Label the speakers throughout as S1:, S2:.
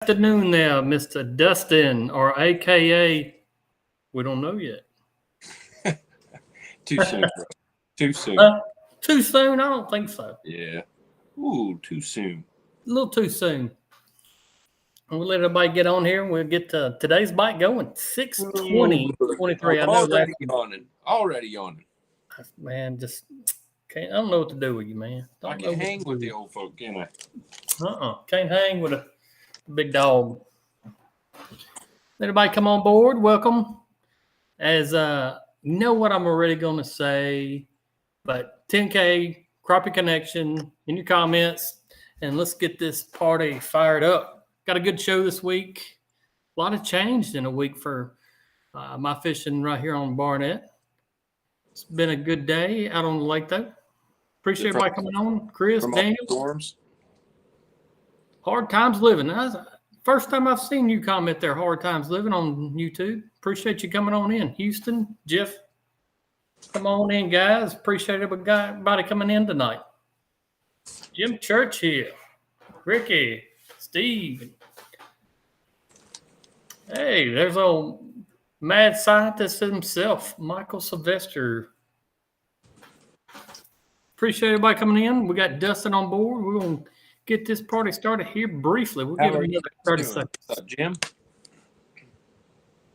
S1: Afternoon there, Mr. Dustin, or AKA, we don't know yet.
S2: Too soon, bro. Too soon.
S1: Too soon? I don't think so.
S2: Yeah. Ooh, too soon.
S1: A little too soon. We'll let everybody get on here. We'll get today's bite going. 6:20:23. I know
S2: already yawning. Already yawning.
S1: Man, just can't. I don't know what to do with you, man.
S2: I can hang with the old folk, can I?
S1: Can't hang with a big dog. Everybody come on board. Welcome. As you know what I'm already going to say, but 10K Crappie Connection in your comments, and let's get this party fired up. Got a good show this week. A lot of changed in a week for my fishing right here on Barnett. It's been a good day out on the lake, though. Appreciate everybody coming on. Chris, Daniel.
S2: Storms.
S1: Hard times living. First time I've seen you comment there, Hard Times Living on YouTube. Appreciate you coming on in. Houston, Jeff, come on in, guys. Appreciate everybody coming in tonight. Jim Churchill, Ricky, Steve. Hey, there's old mad scientist himself, Michael Sylvester. Appreciate everybody coming in. We got Dustin on board. We're going to get this party started here briefly. We'll give it another 30 seconds.
S2: What's up, Jim?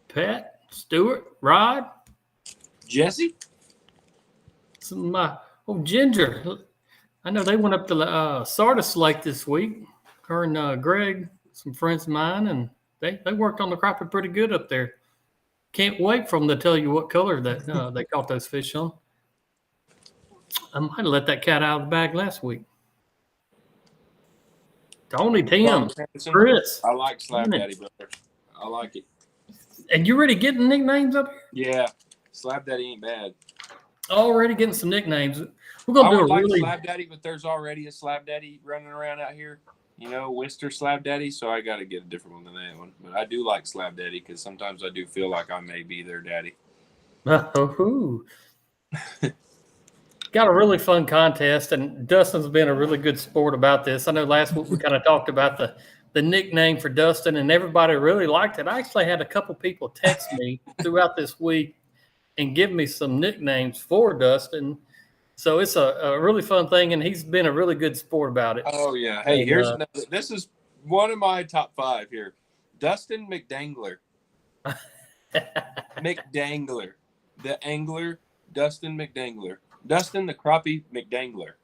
S1: Pat, Stuart, Rod,
S2: Jesse,
S1: Ginger. I know they went up to Sardis Lake this week. Her and Greg, some friends of mine, and they worked on the crappie pretty good up there. Can't wait for them to tell you what color that they caught those fish on. I might have let that cat out of the bag last week. Tony, Tim, Chris.
S2: I like Slab Daddy, brother. I like it.
S1: And you already getting nicknames up here?
S2: Yeah. Slab Daddy ain't bad.
S1: Already getting some nicknames. We're going to do a really...
S2: Slab Daddy, but there's already a Slab Daddy running around out here. You know, Worcester Slab Daddy, so I got to get a different one than that one. But I do like Slab Daddy because sometimes I do feel like I may be their daddy.
S1: Got a really fun contest, and Dustin's been a really good sport about this. I know last week we kind of talked about the nickname for Dustin, and everybody really liked it. I actually had a couple people text me throughout this week and give me some nicknames for Dustin. So it's a really fun thing, and he's been a really good sport about it.
S2: Oh, yeah. Hey, here's another. This is one of my top 5 here. Dustin McDangler. McDangler. The angler, Dustin McDangler. Dustin the Crappie McDangler.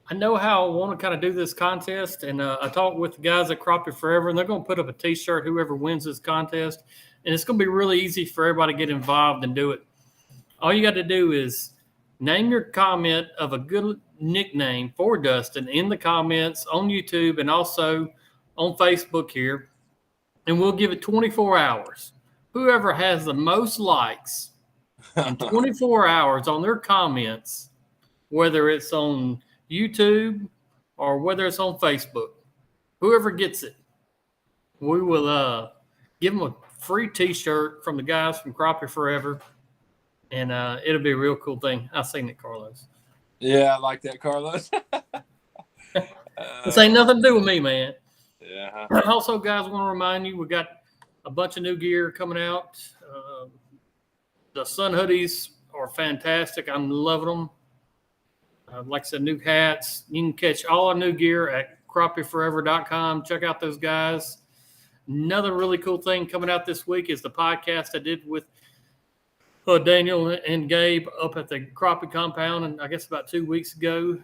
S1: I know how I want to kind of do this contest, and I talked with the guys at Crappie Forever, and they're going to put up a T-shirt, whoever wins this contest, and it's going to be really easy for everybody to get involved and do it. All you got to do is name your comment of a good nickname for Dustin in the comments on YouTube and also on Facebook here, and we'll give it 24 hours. Whoever has the most likes in 24 hours on their comments, whether it's on YouTube or whether it's on Facebook, whoever gets it, we will give them a free T-shirt from the guys from Crappie Forever, and it'll be a real cool thing. I've seen it, Carlos.
S2: Yeah, I like that, Carlos.
S1: This ain't nothing to do with me, man.
S2: Yeah.
S1: Also, guys, I want to remind you, we got a bunch of new gear coming out. The sun hoodies are fantastic. I'm loving them. Like I said, new hats. You can catch all our new gear at crappieforever.com. Check out those guys. Another really cool thing coming out this week is the podcast I did with Daniel and Gabe up at the Crappie compound, and I guess about 2 weeks ago.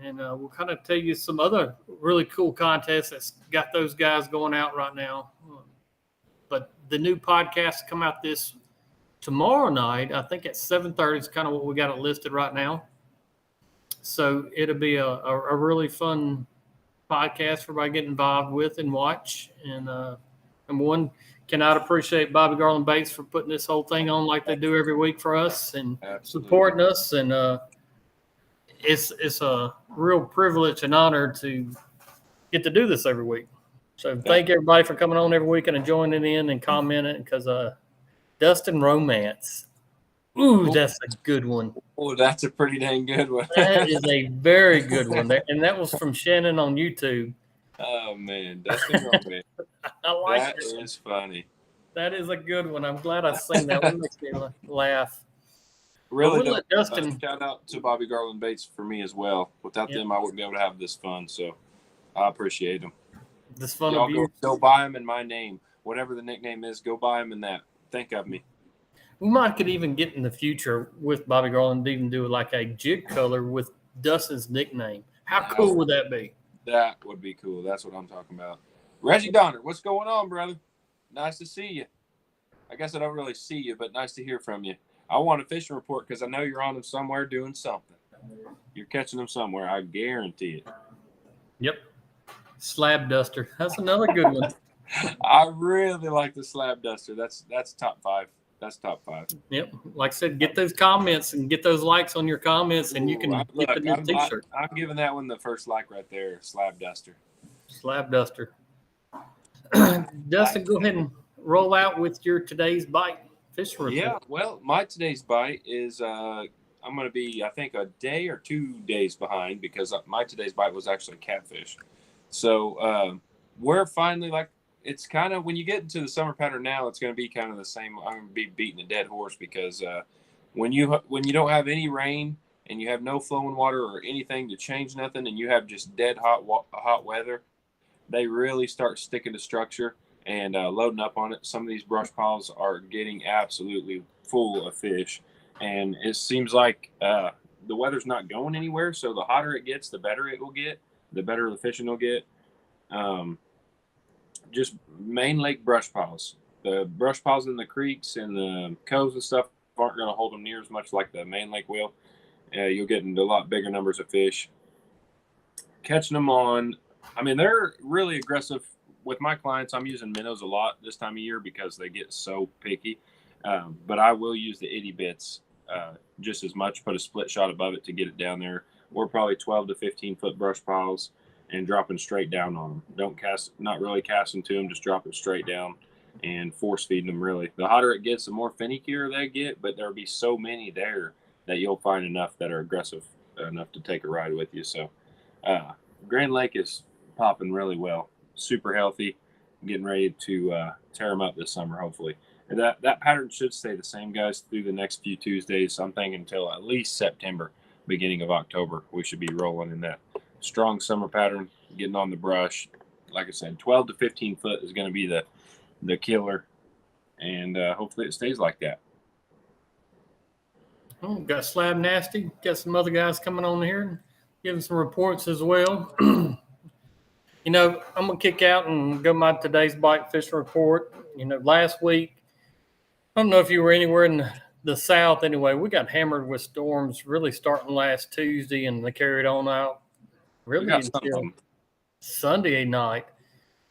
S1: And we'll kind of tell you some other really cool contests that's got those guys going out right now. But the new podcast come out this tomorrow night, I think at 7:30 is kind of what we got it listed right now. So it'll be a really fun podcast for everybody to get involved with and watch. And number one, cannot appreciate Bobby Garland Bates for putting this whole thing on like they do every week for us and supporting us. And it's a real privilege and honor to get to do this every week. So thank everybody for coming on every week and joining in and commenting because Dustin Romance. Ooh, that's a good one.
S2: Oh, that's a pretty dang good one.
S1: That is a very good one. And that was from Shannon on YouTube.
S2: Oh man, Dustin Roman.
S1: I like
S2: That
S1: it.
S2: is funny.
S1: That is a good one. I'm glad I seen that one. Makes me laugh.
S2: Really,
S1: we'll let Dustin.
S2: shout out to Bobby Garland Baits for me as well. Without
S1: Yep.
S2: them, I wouldn't be able to have this fun. So I appreciate them.
S1: This fun
S2: Y'all
S1: of you.
S2: go buy them in my name, whatever the nickname is. Go buy them in that. Think of me.
S1: We might could even get in the future with Bobby Garland, even do like a jig color with Dustin's nickname. How cool would that be?
S2: That would be cool. That's what I'm talking about. Reggie Donner, what's going on, brother? Nice to see you. I guess I don't really see you, but nice to hear from you. I want a fishing report because I know you're on them somewhere doing something. You're catching them somewhere. I guarantee it.
S1: Yep. Slab duster. That's another good one.
S2: I really like the slab duster. That's top 5. That's top 5.
S1: Yep. Like I said, get those comments and get those likes on your comments, and you can get the new T-shirt.
S2: I'm giving that one the first like right there. Slab duster.
S1: Slab duster. Dustin, go ahead and roll out with your today's bite fish report.
S2: Yeah, well, my today's bite is I'm going to be, I think, a day or 2 days behind because my today's bite was actually catfish. So we're finally like, it's kind of, when you get into the summer pattern now, it's going to be kind of the same. I'm going to be beating a dead horse because when you don't have any rain and you have no flowing water or anything to change nothing and you have just dead hot weather, they really start sticking to structure and loading up on it. Some of these brush piles are getting absolutely full of fish, and it seems like the weather's not going anywhere. So the hotter it gets, the better it will get, the better the fishing will get. Just main lake brush piles. The brush piles in the creeks and the coves and stuff aren't going to hold them near as much like the main lake will. You'll get into a lot bigger numbers of fish. Catching them on, I mean, they're really aggressive. With my clients, I'm using minnows a lot this time of year because they get so picky. But I will use the itty bits just as much, put a split shot above it to get it down there. We're probably 12 to 15 foot brush piles and dropping straight down on them. Not really casting to them, just dropping straight down and force feeding them really. The hotter it gets, the more finickier they get, but there'll be so many there that you'll find enough that are aggressive enough to take a ride with you. So Grand Lake is popping really well. Super healthy, getting ready to tear them up this summer, hopefully. And that pattern should stay the same, guys, through the next few Tuesdays. I'm thinking until at least September, beginning of October, we should be rolling in that strong summer pattern, getting on the brush. Like I said, 12 to 15 foot is going to be the killer, and hopefully it stays like that.
S1: Oh, got Slab Nasty. Got some other guys coming on here and giving some reports as well. You know, I'm going to kick out and go my today's bite fishing report. You know, last week, I don't know if you were anywhere in the South anyway. We got hammered with storms really starting last Tuesday, and they carried on out really until Sunday night.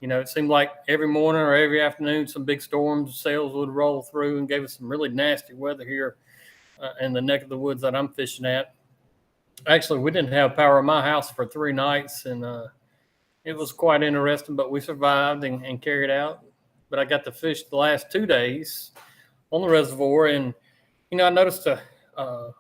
S1: You know, it seemed like every morning or every afternoon, some big storms, sails would roll through and gave us some really nasty weather here in the neck of the woods that I'm fishing at. Actually, we didn't have power in my house for 3 nights, and it was quite interesting, but we survived and carried out. But I got to fish the last 2 days on the reservoir, and you know, I noticed a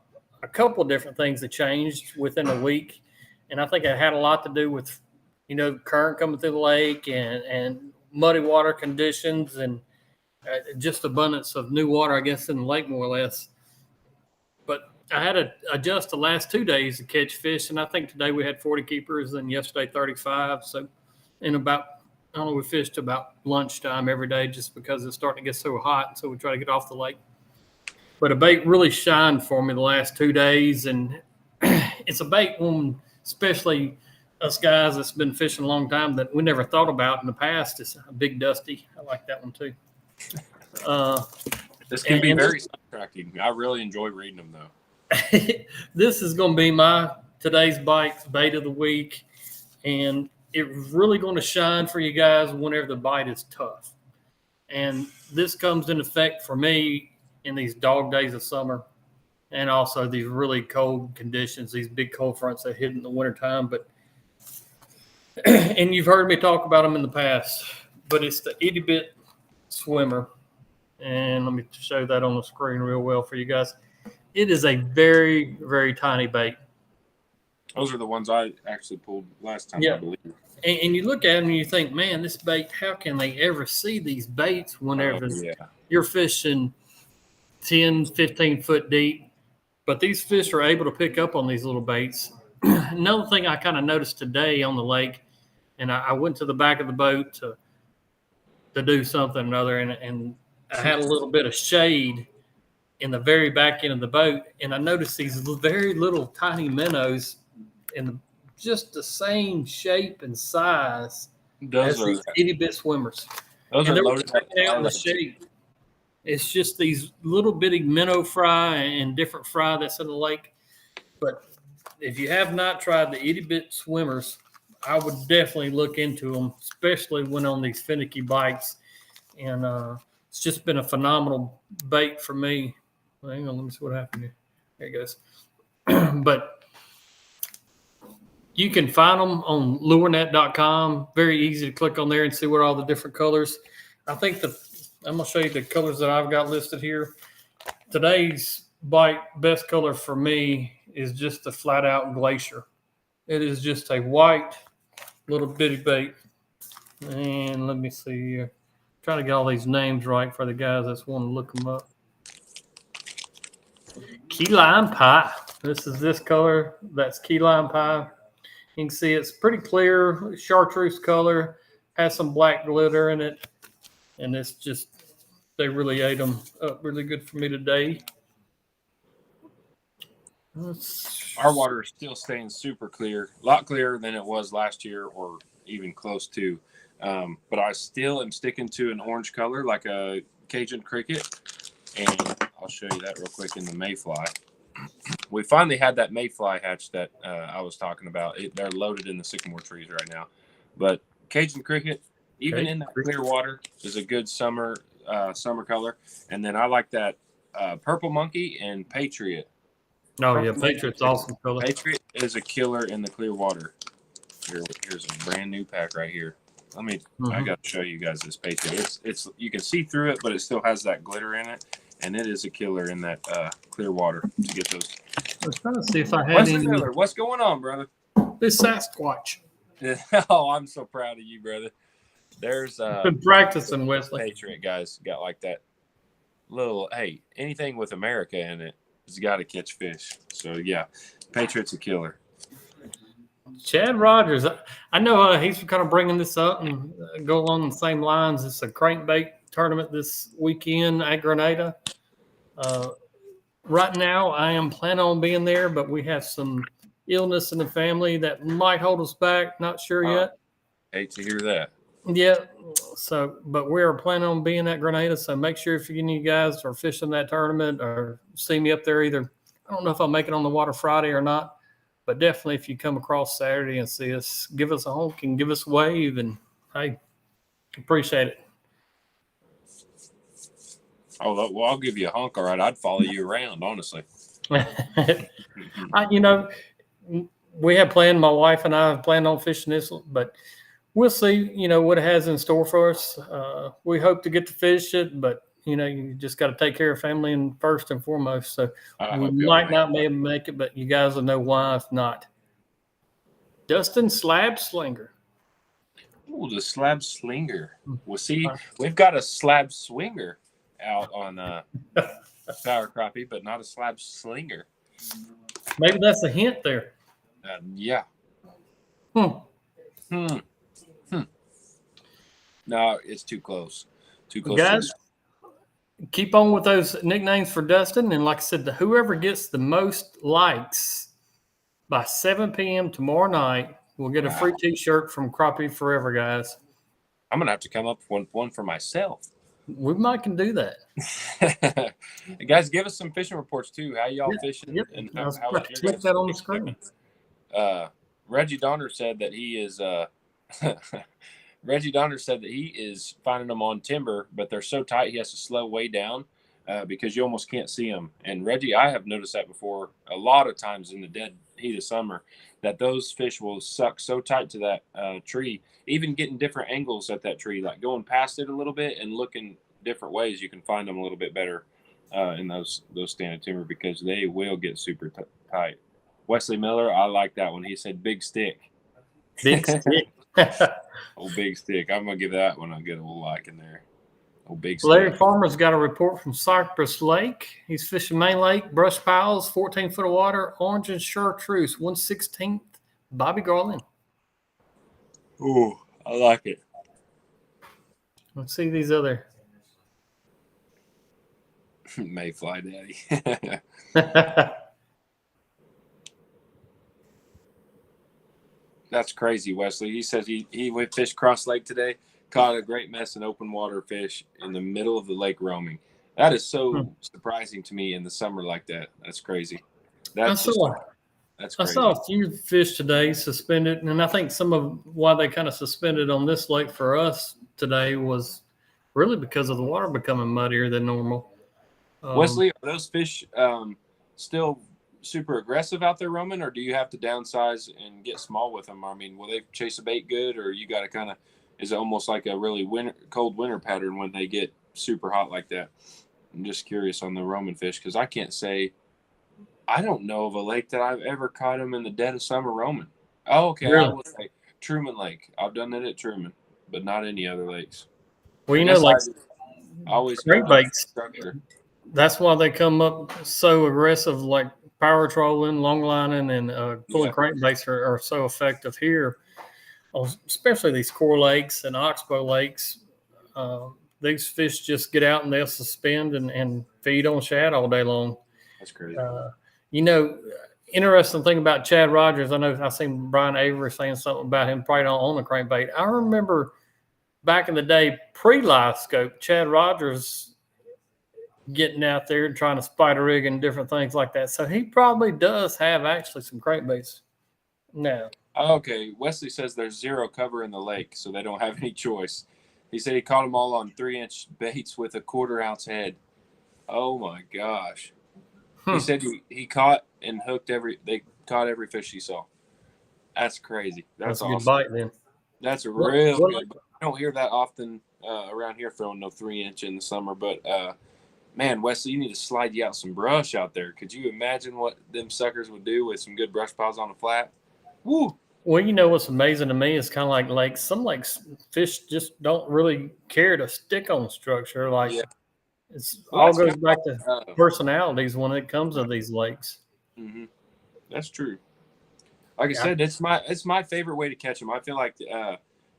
S1: couple of different things that changed within a week, and I think it had a lot to do with, you know, current coming through the lake and muddy water conditions and just abundance of new water, I guess, in the lake more or less. But I had to adjust the last 2 days to catch fish, and I think today we had 40 keepers and yesterday 35. So in about, I don't know, we fished about lunchtime every day just because it's starting to get so hot, so we try to get off the lake. But a bait really shined for me the last 2 days, and it's a bait when, especially us guys that's been fishing a long time, that we never thought about in the past. It's a big dusty. I like that one too.
S2: This can be very sidetracking. I really enjoy reading them though.
S1: This is going to be my today's bait of the week, and it's really going to shine for you guys whenever the bite is tough. And this comes in effect for me in these dog days of summer, and also these really cold conditions, these big cold fronts that hit in the wintertime. But and you've heard me talk about them in the past, but it's the itty bit swimmer. And let me show that on the screen real well for you guys. It is a very, very tiny bait.
S2: Those are the ones I actually pulled last time,
S1: Yeah.
S2: I believe.
S1: And you look at them and you think, man, this bait, how can they ever see these baits whenever you're fishing 10, 15 foot deep? But these fish are able to pick up on these little baits. Another thing I kind of noticed today on the lake, and I went to the back of the boat to do something or another, and I had a little bit of shade in the very back end of the boat, and I noticed these very little tiny minnows in just the same shape and size as these itty bit swimmers.
S2: Those
S1: and
S2: are
S1: they're
S2: loaded
S1: out in the shade. It's just these little bitty minnow fry and different fry that's in the lake. But if you have not tried the itty bit swimmers, I would definitely look into them, especially when on these finicky bites. And it's just been a phenomenal bait for me. Hang on, let me see what happened here. There it goes. But you can find them on lurenet.com. Very easy to click on there and see what all the different colors. I think I'm going to show you the colors that I've got listed here. Today's bite best color for me is just the flat out glacier. It is just a white little bitty bait. And let me see here. Trying to get all these names right for the guys that want to look them up. Key lime pie. This is this color. That's key lime pie. You can see it's pretty clear, chartreuse color, has some black glitter in it. And it's just, they really ate them up really good for me today.
S2: Our water is still staying super clear, a lot clearer than it was last year or even close to. But I still am sticking to an orange color like a Cajun cricket. And I'll show you that real quick in the mayfly. We finally had that mayfly hatch that I was talking about. They're loaded in the sycamore trees right now. But Cajun cricket, even in that clear water, is a good summer color. And then I like that purple monkey and patriot.
S1: Oh, yeah, Patriot's awesome color.
S2: Patriot is a killer in the clear water. Here's a brand new pack right here. I got to show you guys this Patriot. It's you can see through it, but it still has that glitter in it, and it is a killer in that clear water to get those.
S1: I was trying to see if I had any.
S2: What's going on, brother?
S1: This Sasquatch.
S2: Oh, I'm so proud of you, brother. There's
S1: been practicing, Wesley.
S2: Patriot guys got like that little. Hey, anything with America in it has got to catch fish. So yeah, Patriot's a killer.
S1: Chad Rogers, I know he's kind of bringing this up and go along the same lines. It's a crankbait tournament this weekend at Grenada. Right now, I am planning on being there, but we have some illness in the family that might hold us back. Not sure yet.
S2: Hate to hear that.
S1: Yeah. So, but we are planning on being at Grenada. So make sure if you guys are fishing that tournament or see me up there either. I don't know if I'll make it on the water Friday or not. But definitely, if you come across Saturday and see us, give us a honk and give us a wave, and hey, appreciate it.
S2: Oh, well, I'll give you a honk, all right. I'd follow you around, honestly.
S1: We have planned, my wife and I have planned on fishing this, but we'll see, what it has in store for us. We hope to get to fish it, but, you just got to take care of family and first and foremost. So we might not be able to make it, but you guys will know why if not. Dustin Slab Slinger.
S2: Oh, the slab slinger. Well, see, we've got a slab swinger out on Sour Crappie, but not a slab slinger.
S1: Maybe that's a hint there.
S2: Yeah. No, it's too close. Too close.
S1: Guys, keep on with those nicknames for Dustin. And like I said, whoever gets the most likes by 7 p.m. tomorrow night will get a free T-shirt from Crappie Forever, guys.
S2: I'm going to have to come up with one for myself.
S1: We might can do that.
S2: Guys, give us some fishing reports, too. How y'all fishing?
S1: Yep.
S2: And
S1: I was about to click that on the screen.
S2: Reggie Donner said that he is Reggie Donner said that he is finding them on timber, but they're so tight he has to slow way down because you almost can't see them. And Reggie, I have noticed that before a lot of times in the dead heat of summer, that those fish will suck so tight to that tree, even getting different angles at that tree, like going past it a little bit and looking different ways, you can find them a little bit better in those standing timber because they will get super tight. Wesley Miller, I like that one. He said big stick.
S1: Big stick.
S2: Old big stick. I'm gonna give that one a good old like in there. Old big
S1: Larry
S2: stick.
S1: Farmer's got a report from Cypress Lake. He's fishing main lake, brush piles, 14 foot of water, orange and chartreuse, 1/16th. Bobby Garland.
S2: Ooh, I like it.
S1: Let's see these other.
S2: Mayfly Daddy. That's crazy, Wesley. He says he went fish Cross Lake today, caught a great mess of open water fish in the middle of the lake roaming. That is so surprising to me in the summer like that. That's crazy. That's
S1: I
S2: crazy.
S1: saw a few fish today suspended, and I think some of why they kind of suspended on this lake for us today was really because of the water becoming muddier than normal.
S2: Wesley, are those fish still super aggressive out there roaming, or do you have to downsize and get small with them? I mean, will they chase a bait good, or you got to kind of, is it almost like a really cold winter pattern when they get super hot like that? I'm just curious on the roaming fish because I can't say, I don't know of a lake that I've ever caught them in the dead of summer roaming. Oh, okay.
S1: Really?
S2: I would say Truman Lake. I've done that at Truman, but not any other lakes.
S1: Well, you know, like
S2: I always
S1: great baits.
S2: structure.
S1: That's why they come up so aggressive, like power trolling, long lining, and pulling crankbaits are so effective here, especially these core lakes and oxbow lakes. These fish just get out and they'll suspend and feed on shad all day long.
S2: That's crazy.
S1: You know, interesting thing about Chad Rogers, I know I seen Brian Avery saying something about him probably don't own a crankbait. I remember back in the day, pre-live scope, Chad Rogers getting out there and trying to spider rig and different things like that. So he probably does have actually some crankbaits now.
S2: Okay, Wesley says there's zero cover in the lake, so they don't have any choice. He said he caught them all on 3-inch baits with a 1/4 ounce head. Oh my gosh. He said he caught and hooked they caught every fish he saw. That's crazy. That's awesome.
S1: A good bite then.
S2: That's a real good bite. I don't hear that often around here throwing no 3-inch in the summer, but man, Wesley, you need to slide you out some brush out there. Could you imagine what them suckers would do with some good brush piles on the flat? Woo!
S1: Well, you know what's amazing to me is kind of like lakes. Some lakes, fish just don't really care to stick on structure. Like all goes back to personalities when it comes to these lakes.
S2: Mm-hmm. That's true. Like I said, it's my favorite way to catch them. I feel like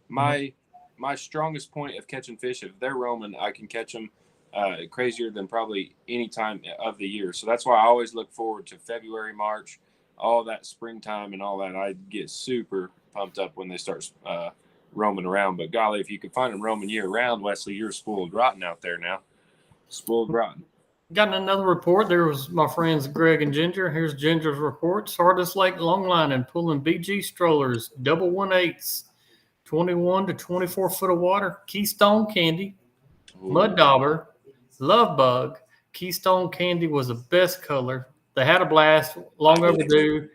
S2: my strongest point of catching fish, if they're roaming, I can catch them crazier than probably any time of the year. So that's why I always look forward to February, March, all that springtime and all that. I get super pumped up when they start roaming around. But golly, if you could find them roaming year round, Wesley, you're spoiled rotten out there now. Spoiled rotten.
S1: Got another report. There was my friends Greg and Ginger. Here's Ginger's report. Sardis Lake longline and pulling BG strollers, double 1/8, 21 to 24 foot of water. Keystone Candy, Mud Dauber, Love Bug. Keystone Candy was the best color. They had a blast, long overdue.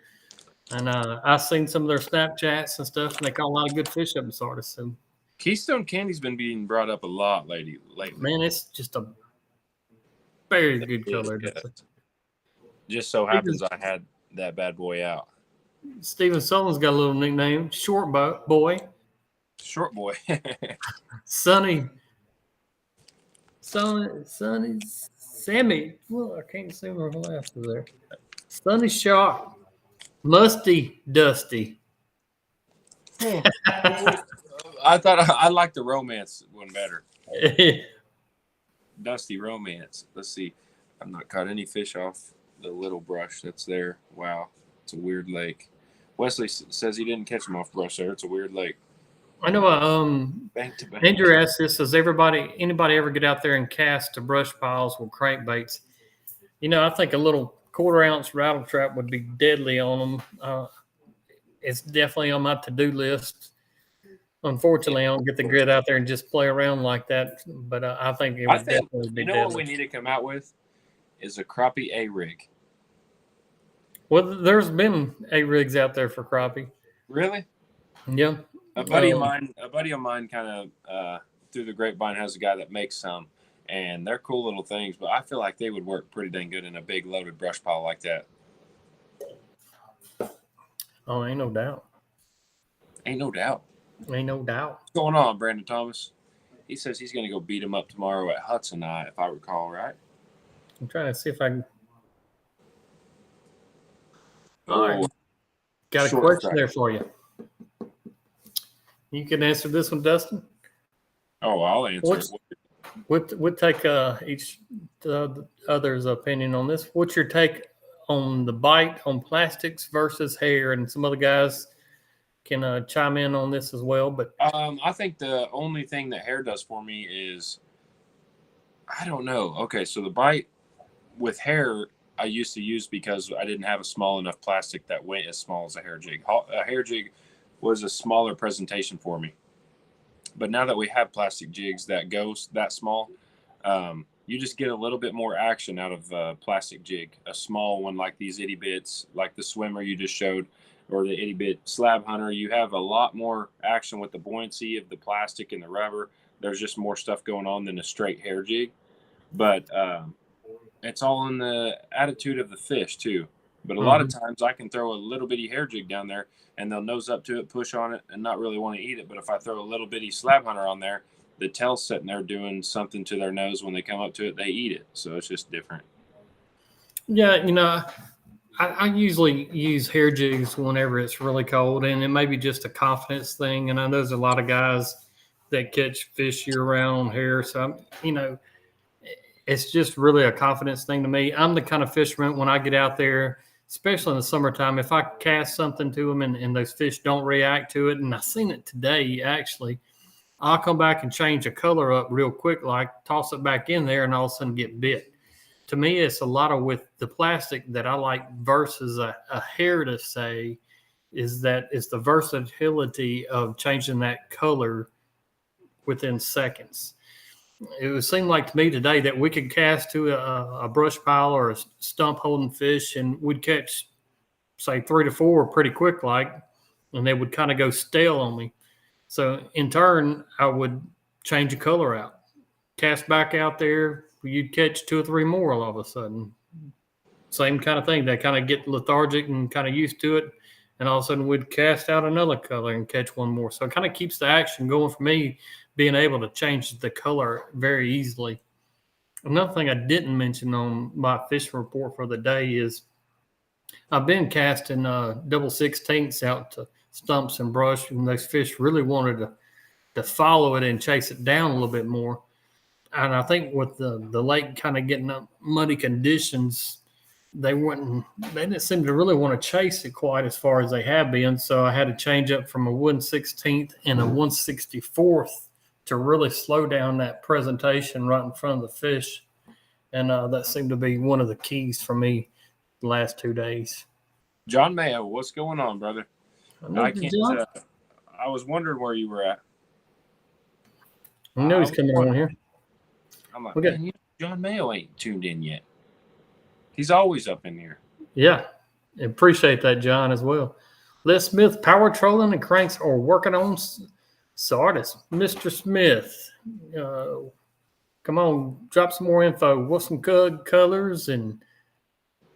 S1: And I've seen some of their Snapchats and stuff, and they caught a lot of good fish up in Sardis. So,
S2: Keystone Candy's been being brought up a lot lately.
S1: Man, it's just a very good color.
S2: Just so happens I had that bad boy out.
S1: Steven Sullivan's got a little nickname, Short Boy.
S2: Short Boy.
S1: Sonny, Sammy. Well, I can't see my last there. Sonny Sharp. Musty Dusty.
S2: I thought I liked the romance one better. Dusty Romance. Let's see. I've not caught any fish off the little brush that's there. Wow. It's a weird lake. Wesley says he didn't catch them off brush there. It's a weird lake.
S1: I know.
S2: Bank to bank.
S1: Andrew asked this: does anybody ever get out there and cast to brush piles with crankbaits? You know, I think a little 1/4 ounce rattle trap would be deadly on them. It's definitely on my to-do list. Unfortunately, I don't get the grit out there and just play around like that. But I think it would definitely be deadly.
S2: What we need to come out with is a crappie A-rig.
S1: Well, there's been A-rigs out there for crappie.
S2: Really?
S1: Yeah.
S2: A buddy of mine kind of through the grapevine has a guy that makes some, and they're cool little things, but I feel like they would work pretty dang good in a big loaded brush pile like that.
S1: Oh, ain't no doubt.
S2: Ain't no doubt.
S1: Ain't no doubt.
S2: What's going on, Brandon Thomas? He says he's going to go beat him up tomorrow at Hudson Eye, if I recall right.
S1: I'm trying to see if I can.
S2: Oh,
S1: All right. Got a
S2: short
S1: question
S2: strike.
S1: there for you. You can answer this one, Dustin.
S2: Oh, I'll answer it.
S1: We'll take each the other's opinion on this. What's your take on the bite on plastics versus hair? And some other guys can chime in on this as well. But
S2: I think the only thing that hair does for me is, I don't know. Okay, so the bite with hair I used to use because I didn't have a small enough plastic that went as small as a hair jig. A hair jig was a smaller presentation for me. But now that we have plastic jigs that go that small, you just get a little bit more action out of a plastic jig. A small one like these itty bits, like the swimmer you just showed, or the itty bit slab hunter, you have a lot more action with the buoyancy of the plastic and the rubber. There's just more stuff going on than a straight hair jig. But it's all in the attitude of the fish too. But a lot of times I can throw a little bitty hair jig down there and they'll nose up to it, push on it, and not really want to eat it. But if I throw a little bitty slab hunter on there, the tail's sitting there doing something to their nose. When they come up to it, they eat it. So it's just different.
S1: yeah, I usually use hair jigs whenever it's really cold, and it may be just a confidence thing. And I know there's a lot of guys that catch fish year round on hair, so it's just really a confidence thing to me. I'm the kind of fisherman when I get out there, especially in the summertime, if I cast something to them and those fish don't react to it, and I seen it today actually, I'll come back and change the color up real quick, like toss it back in there and all of a sudden get bit. To me, it's a lot of with the plastic that I like versus a hair to say is that it's the versatility of changing that color within seconds. It would seem like to me today that we could cast to a brush pile or a stump holding fish and we'd catch, say, 3 to 4 pretty quick, and they would kind of go stale on me. So in turn, I would change the color out, cast back out there. You'd catch 2 or 3 more all of a sudden. Same kind of thing. They kind of get lethargic and kind of used to it. And all of a sudden we'd cast out another color and catch one more. So it kind of keeps the action going for me, being able to change the color very easily. Another thing I didn't mention on my fishing report for the day is I've been casting double 16ths out to stumps and brush, and those fish really wanted to follow it and chase it down a little bit more. And I think with the lake kind of getting up muddy conditions, they didn't seem to really want to chase it quite as far as they have been. So I had to change up from a 1/16th and a 1/64th to really slow down that presentation right in front of the fish. And that seemed to be one of the keys for me the last 2 days.
S2: John Mayo, what's going on, brother? I can't. I was wondering where you were at.
S1: I know he's coming on here.
S2: I'm like, man, John Mayo ain't tuned in yet. He's always up in here.
S1: Yeah, appreciate that, John, as well. Les Smith, power trolling and cranks are working on Sardis. Mr. Smith, come on, drop some more info. What's some colors and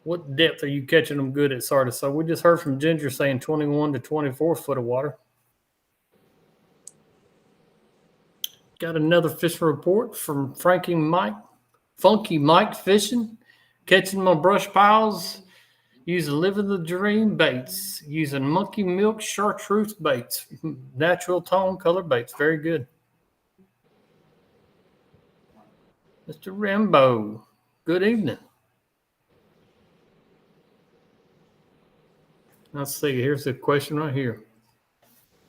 S1: what depth are you catching them good at Sardis? So we just heard from Ginger saying 21 to 24 foot of water. Got another fishing report from Funky Mike Fishing. Catching my brush piles using Living the Dream baits, using monkey milk chartreuse baits, natural tone color baits. Very good. Mr. Rambo, good evening. Let's see. Here's the question right here.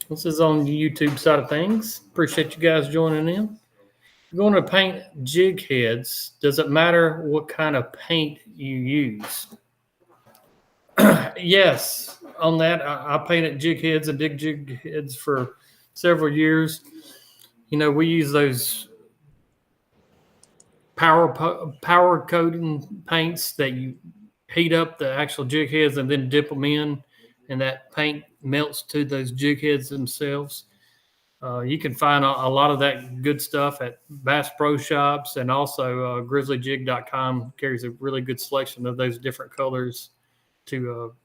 S1: This is on the YouTube side of things. Appreciate you guys joining in. You're going to paint jig heads. Does it matter what kind of paint you use? Yes, on that, I painted jig heads and dig jig heads for several years. We use those power coating paints that you heat up the actual jig heads and then dip them in, and that paint melts to those jig heads themselves. You can find a lot of that good stuff at Bass Pro Shops, and also grizzlyjig.com carries a really good selection of those different colors to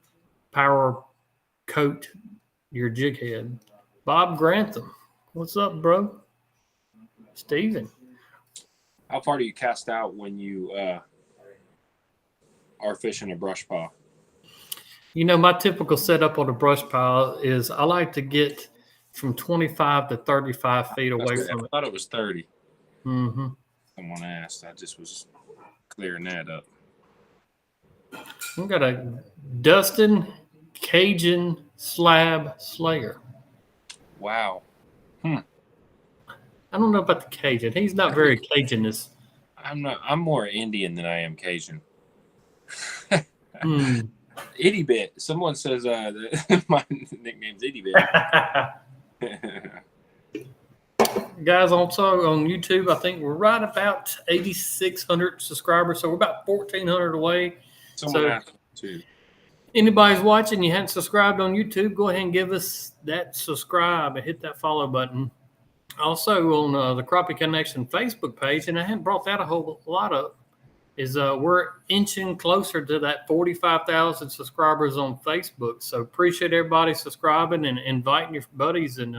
S1: power coat your jig head. Bob Grantham. What's up, bro? Steven.
S2: How far do you cast out when you are fishing a brush pile?
S1: My typical setup on a brush pile is I like to get from 25 to 35 feet away from
S2: I
S1: it.
S2: thought it was 30.
S1: Mm-hmm.
S2: Someone asked. I just was clearing that up.
S1: We got a Dustin Cajun Slab Slayer.
S2: Wow.
S1: I don't know about the Cajun. He's not very Cajun-ness.
S2: I'm more Indian than I am Cajun.
S1: Mm.
S2: Itty Bit. Someone says my nickname's Itty Bit.
S1: Guys, also on YouTube, I think we're right about 8,600 subscribers, so we're about 1,400 away.
S2: Someone asked too.
S1: Anybody's watching, you hadn't subscribed on YouTube, go ahead and give us that subscribe and hit that follow button. Also on the Crappie Connection Facebook page, and I hadn't brought that a whole lot up, is we're inching closer to that 45,000 subscribers on Facebook. So appreciate everybody subscribing and inviting your buddies. And,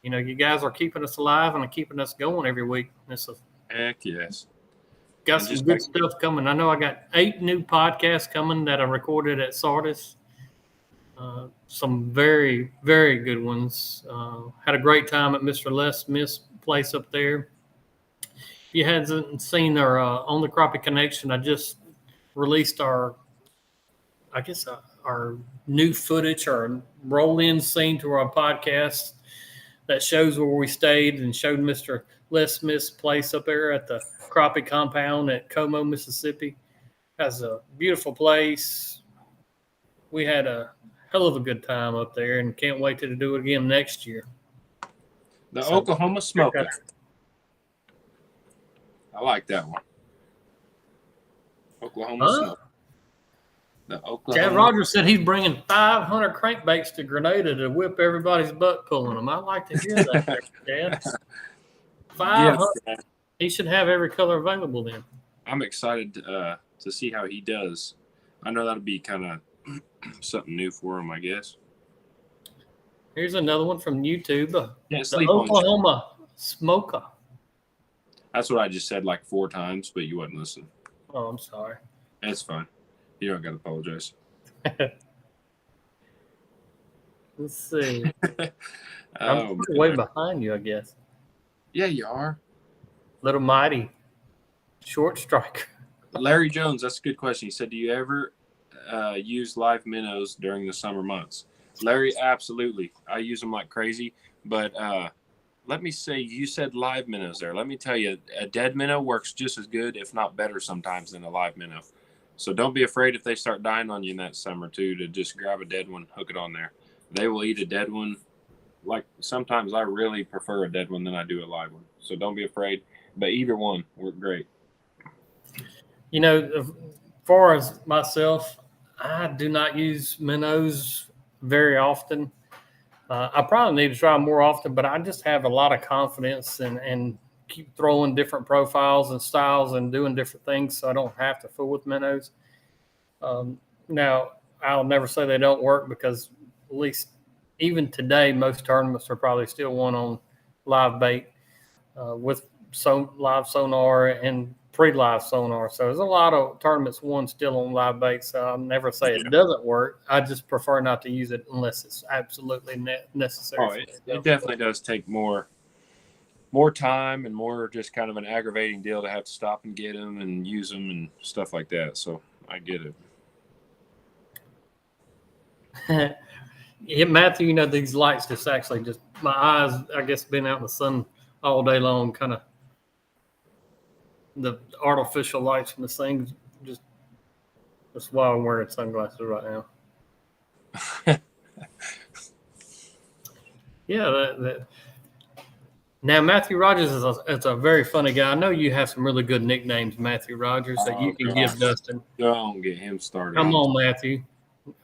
S1: you guys are keeping us alive and keeping us going every week.
S2: Heck yes.
S1: Got some good stuff coming. I know I got 8 new podcasts coming that I recorded at Sardis. Some very, very good ones. Had a great time at Mr. Les Smith's place up there. If you hadn't seen our On the Crappie Connection, I just released our new footage, our roll-in scene to our podcast that shows where we stayed and showed Mr. Les Smith's place up there at the Crappie compound at Como, Mississippi. That's a beautiful place. We had a hell of a good time up there and can't wait to do it again next year.
S2: The Oklahoma Smoker. I like that one. Oklahoma Smoker.
S1: Chad Rogers said he's bringing 500 crankbaits to Grenada to whip everybody's butt pulling them. I'd like to hear that, Chad. 500. Yes. He should have every color available then.
S2: I'm excited to see how he does. I know that'll be kind of something new for him, I guess.
S1: Here's another one from YouTube.
S2: The
S1: Oklahoma Smoker.
S2: That's what I just said like 4 times, but you wasn't listening.
S1: Oh, I'm sorry.
S2: It's fine. You don't got to apologize.
S1: Let's see. I'm way behind you, I guess.
S2: Yeah, you are.
S1: Little Mighty. Short striker.
S2: Larry Jones, that's a good question. He said, do you ever use live minnows during the summer months? Larry, absolutely. I use them like crazy. But let me say, you said live minnows there. Let me tell you, a dead minnow works just as good, if not better sometimes, than a live minnow. So don't be afraid if they start dying on you in that summer, too, to just grab a dead one, hook it on there. They will eat a dead one. Like sometimes I really prefer a dead one than I do a live one. So don't be afraid. But either one work great.
S1: As far as myself, I do not use minnows very often. I probably need to try more often, but I just have a lot of confidence and keep throwing different profiles and styles and doing different things so I don't have to fool with minnows. Now, I'll never say they don't work because at least even today, most tournaments are probably still won on live bait with live sonar and pre-live sonar. So there's a lot of tournaments won still on live bait. So I'll never say it doesn't work. I just prefer not to use it unless it's absolutely necessary.
S2: Oh, it definitely does take more time and more just kind of an aggravating deal to have to stop and get them and use them and stuff like that. So I get
S1: it. Yeah, Matthew, these lights just actually my eyes, I guess, been out in the sun all day long, kind of the artificial lights from this thing. That's why I'm wearing sunglasses right now. Yeah, now Matthew Rogers is a very funny guy. I know you have some really good nicknames, Matthew Rogers, that you can give Dustin.
S2: Don't get him started.
S1: Come on, Matthew.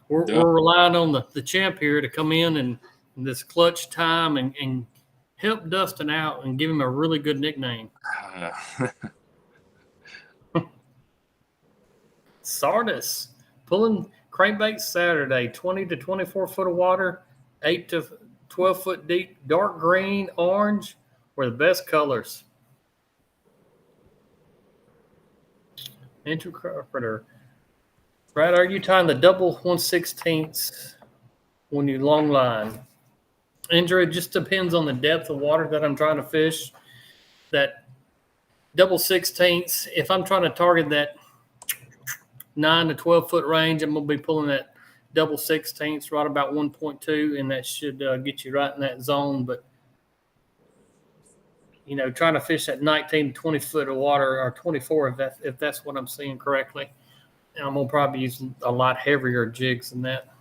S1: We're relying on the champ here to come in this clutch time and help Dustin out and give him a really good nickname. Sardis, pulling crankbait Saturday, 20 to 24 foot of water, 8 to 12 foot deep, dark green, orange were the best colors. Interpreter. Brad, are you tying the double 1/16 when you long line? Andrew, it just depends on the depth of water that I'm trying to fish. That double 16ths, if I'm trying to target that 9 to 12 foot range, I'm going to be pulling that double 16ths right about 1.2, and that should get you right in that zone. But, you know, trying to fish that 19 to 20 foot of water, or 24, if that's what I'm seeing correctly, I'm going to probably use a lot heavier jigs than that.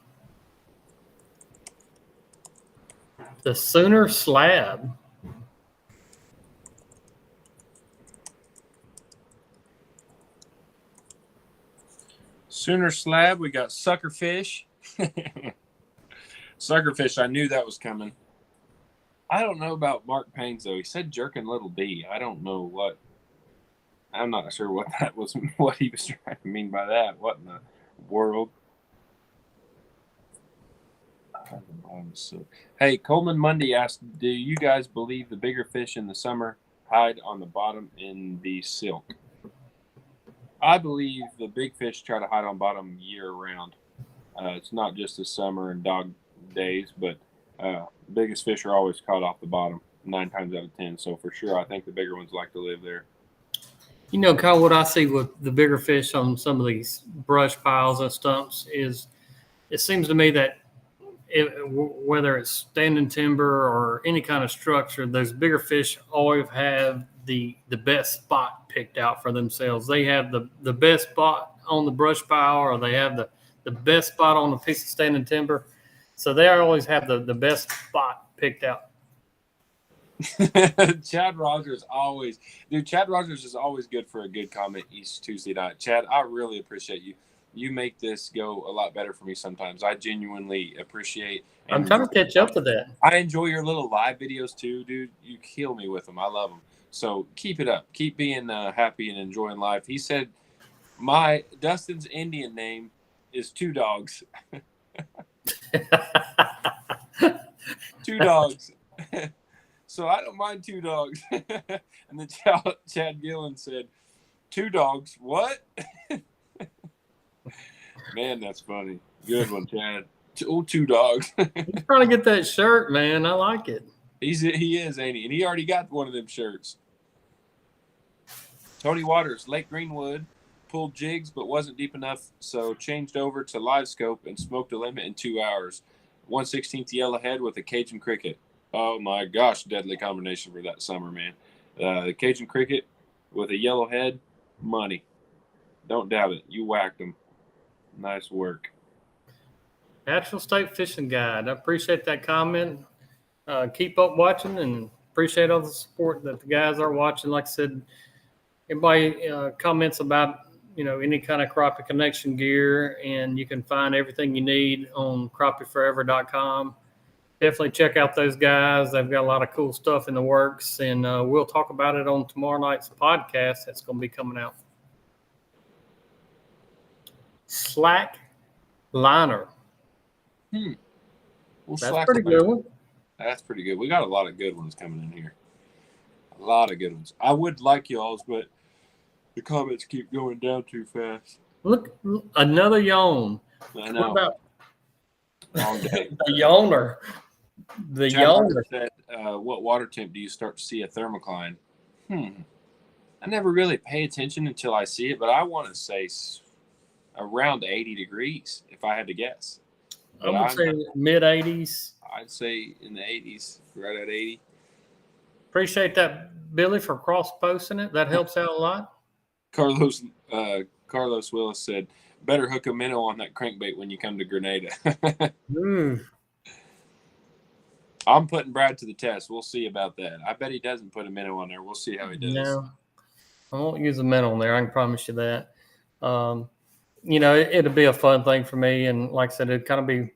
S1: The Sooner Slab.
S2: Sooner Slab, we got Suckerfish. Suckerfish, I knew that was coming. I don't know about Mark Payne's, though. He said jerking little D. I don't know what. I'm not sure what that was, what he was trying to mean by that. What in the world? Hey, Coleman Mundy asked, do you guys believe the bigger fish in the summer hide on the bottom in the silk? I believe the big fish try to hide on bottom year round. It's not just the summer and dog days, but biggest fish are always caught off the bottom 9 times out of 10. So for sure, I think the bigger ones like to live there.
S1: You know, Kyle, what I see with the bigger fish on some of these brush piles and stumps is it seems to me that whether it's standing timber or any kind of structure, those bigger fish always have the best spot picked out for themselves. They have the best spot on the brush pile, or they have the best spot on a piece of standing timber. So they always have the best spot picked out.
S2: Chad Rogers is always good for a good comment each Tuesday night. Chad, I really appreciate you. You make this go a lot better for me sometimes. I genuinely appreciate.
S1: I'm trying to catch up to that.
S2: I enjoy your little live videos too, dude. You kill me with them. I love them. So keep it up. Keep being happy and enjoying life. He said, Dustin's Indian name is Two Dogs. Two Dogs. So I don't mind Two Dogs. And then Chad Gillen said, Two Dogs, what? Man, that's funny. Good one, Chad. Two Dogs.
S1: He's trying to get that shirt, man. I like it.
S2: He is, ain't he? And he already got one of them shirts. Tony Waters, Lake Greenwood, pulled jigs but wasn't deep enough, so changed over to live scope and smoked a limit in 2 hours. 1/16 yellowhead with a Cajun cricket. Oh my gosh, deadly combination for that summer, man. The Cajun cricket with a yellowhead, money. Don't doubt it. You whacked them. Nice work.
S1: Natural State Fishing Guide. I appreciate that comment. Keep up watching and appreciate all the support that the guys are watching. Like I said, everybody comments about, you know, any kind of crappie connection gear, and you can find everything you need on crappieforever.com. Definitely check out those guys. They've got a lot of cool stuff in the works, and we'll talk about it on tomorrow night's podcast that's going to be coming out. Slack liner. That's pretty good one.
S2: That's pretty good. We got a lot of good ones coming in here. A lot of good ones. I would like y'all's, but the comments keep going down too fast.
S1: Look, another yawn.
S2: I know.
S1: What about
S2: Long day.
S1: the yawner? The yawner
S2: said, what water temp do you start to see a thermocline? I never really pay attention until I see it, but I want to say around 80 degrees, if I had to guess.
S1: I would say mid-80s.
S2: I'd say in the 80s, right at 80.
S1: Appreciate that, Billy, for cross-posting it. That helps out a lot.
S2: Carlos Willis said, better hook a minnow on that crankbait when you come to Grenada. I'm putting Brad to the test. We'll see about that. I bet he doesn't put a minnow on there. We'll see how he does.
S1: No, I won't use a minnow on there. I can promise you that. You know, it'll be a fun thing for me. And like I said, it'd kind of be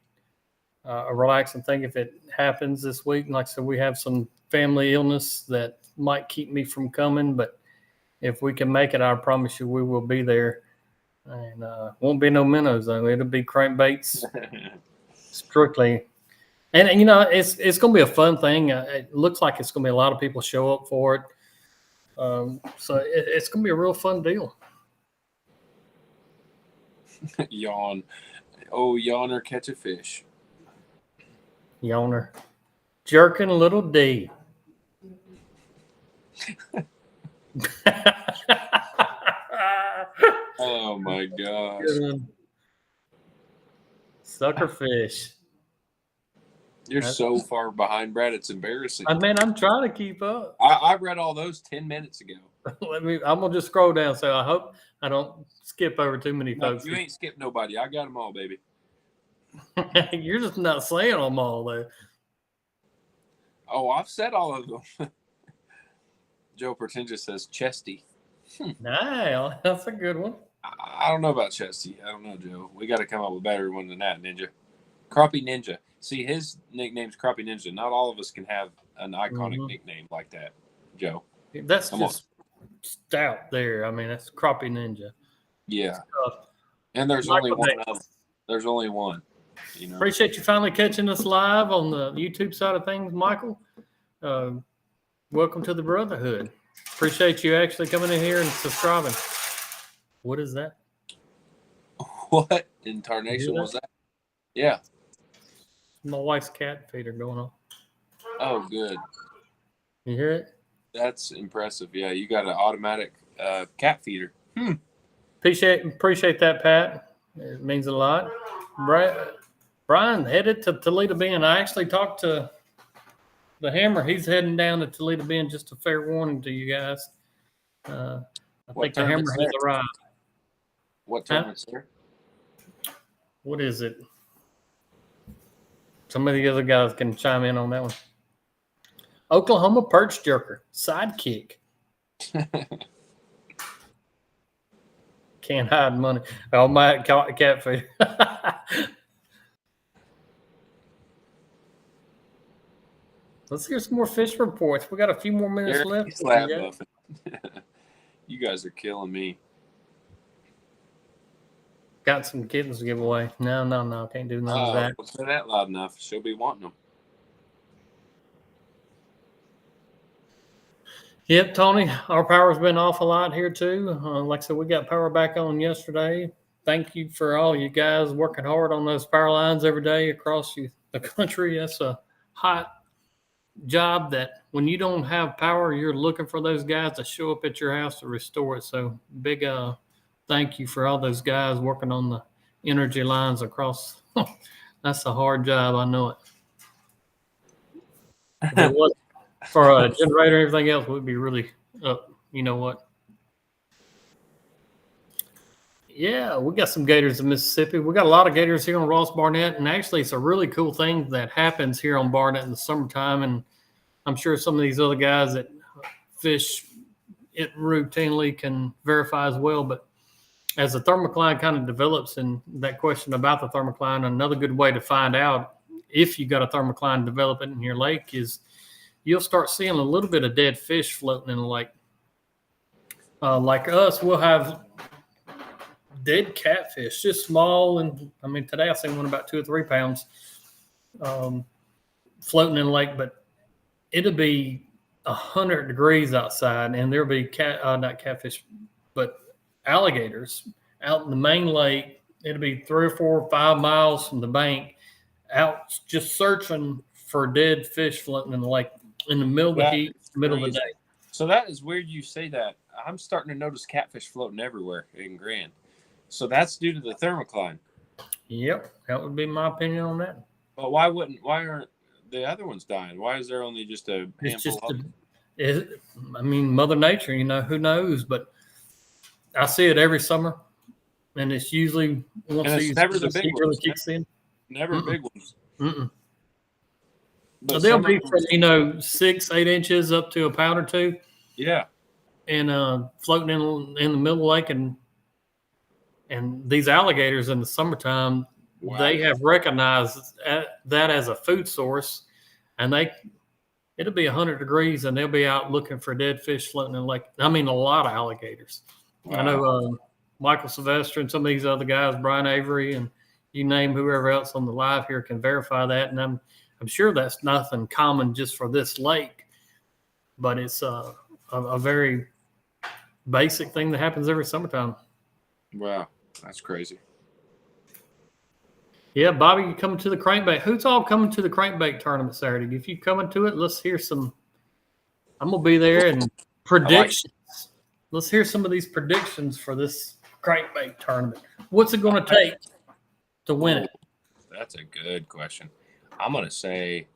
S1: a relaxing thing if it happens this week. And like I said, we have some family illness that might keep me from coming. But if we can make it, I promise you we will be there. And won't be no minnows, though. It'll be crankbaits strictly. And it's going to be a fun thing. It looks like it's going to be a lot of people show up for it. So it's going to be a real fun deal.
S2: Yawn. Oh, yawner, catch a fish.
S1: Yawner. Jerking little D.
S2: Oh my gosh.
S1: Sucker fish.
S2: You're so far behind, Brad. It's embarrassing.
S1: I'm trying to keep up.
S2: I read all those 10 minutes ago.
S1: I'm gonna just scroll down, so I hope I don't skip over too many folks.
S2: You ain't skipped nobody. I got them all, baby.
S1: You're just not saying them all, though.
S2: Oh, I've said all of them. Joe Pretentious says chesty.
S1: Nah, that's a good one.
S2: I don't know about chesty. I don't know, Joe. We got to come up with a better one than that, Ninja. Crappie Ninja. See, his nickname's Crappie Ninja. Not all of us can have an iconic nickname like that, Joe.
S1: That's just stout there. I mean, that's Crappie Ninja.
S2: Yeah. And there's only one of them. There's only one. You know?
S1: Appreciate you finally catching us live on the YouTube side of things, Michael. Welcome to the Brotherhood. Appreciate you actually coming in here and subscribing. What is that?
S2: What in tarnation was that? Yeah.
S1: My wife's cat feeder going on.
S2: Oh, good.
S1: You hear it?
S2: That's impressive. Yeah, you got an automatic cat feeder.
S1: Appreciate that, Pat. It means a lot. Brian headed to Toledo Bend. I actually talked to the Hammer. He's heading down to Toledo Bend. Just a fair warning to you guys. I think the Hammer has arrived.
S2: What tournament's there?
S1: What is it? Some of the other guys can chime in on that one. Oklahoma perch jerker, sidekick. Can't hide money. Oh, my cat food. Let's hear some more fish reports. We got a few more minutes left.
S2: You guys are killing me.
S1: Got some kittens to give away. No. Can't do none of that.
S2: Don't say that loud enough. She'll be wanting them.
S1: Yep, Tony, our power's been off a lot here too. Like I said, we got power back on yesterday. Thank you for all you guys working hard on those power lines every day across the country. That's a hot job that when you don't have power, you're looking for those guys to show up at your house to restore it. So big thank you for all those guys working on the energy lines across. That's a hard job. I know it. If it wasn't for a generator and everything else, we'd be really up. You know what? Yeah, we got some gators in Mississippi. We got a lot of gators here on Ross Barnett, and actually it's a really cool thing that happens here on Barnett in the summertime, and I'm sure some of these other guys that fish it routinely can verify as well. But as the thermocline kind of develops, and that question about the thermocline, another good way to find out if you got a thermocline developing in your lake is you'll start seeing a little bit of dead fish floating in the lake. Like us, we'll have dead catfish, just small. And I mean, today I seen one about 2 or 3 pounds floating in the lake, but it'll be 100 degrees outside and there'll be not catfish, but alligators out in the main lake. It'll be 3 or 4 or 5 miles from the bank out just searching for dead fish floating in the lake in the middle of the heat, middle of the day.
S2: So that is weird you say that. I'm starting to notice catfish floating everywhere in Grand. So that's due to the thermocline.
S1: Yep, that would be my opinion on that.
S2: But why aren't the other ones dying? Why is there only just a handful of them?
S1: I mean, Mother Nature, who knows? But I see it every summer, and it's usually once
S2: it's never the big ones.
S1: Really kicks in.
S2: Never big ones.
S1: But they'll be from 6-8 inches up to a pound or 2.
S2: Yeah,
S1: and floating in the middle of the lake, and these alligators in the summertime, they have recognized that as a food source, and it'll be 100 degrees, and they'll be out looking for dead fish floating in the lake. I mean, a lot of alligators. Wow. I know Michael Sylvester and some of these other guys, Brian Avery, and you name whoever else on the live here can verify that. And I'm sure that's nothing common just for this lake, but it's a very basic thing that happens every summertime.
S2: Wow, that's crazy.
S1: Yeah, Bobby, you coming to the crankbait? Who's all coming to the crankbait tournament Saturday? If you coming to it, let's hear some. I'm gonna be there and predictions. Let's hear some of these predictions for this crankbait tournament. What's it gonna take to win it?
S2: That's a good question. I'm gonna say,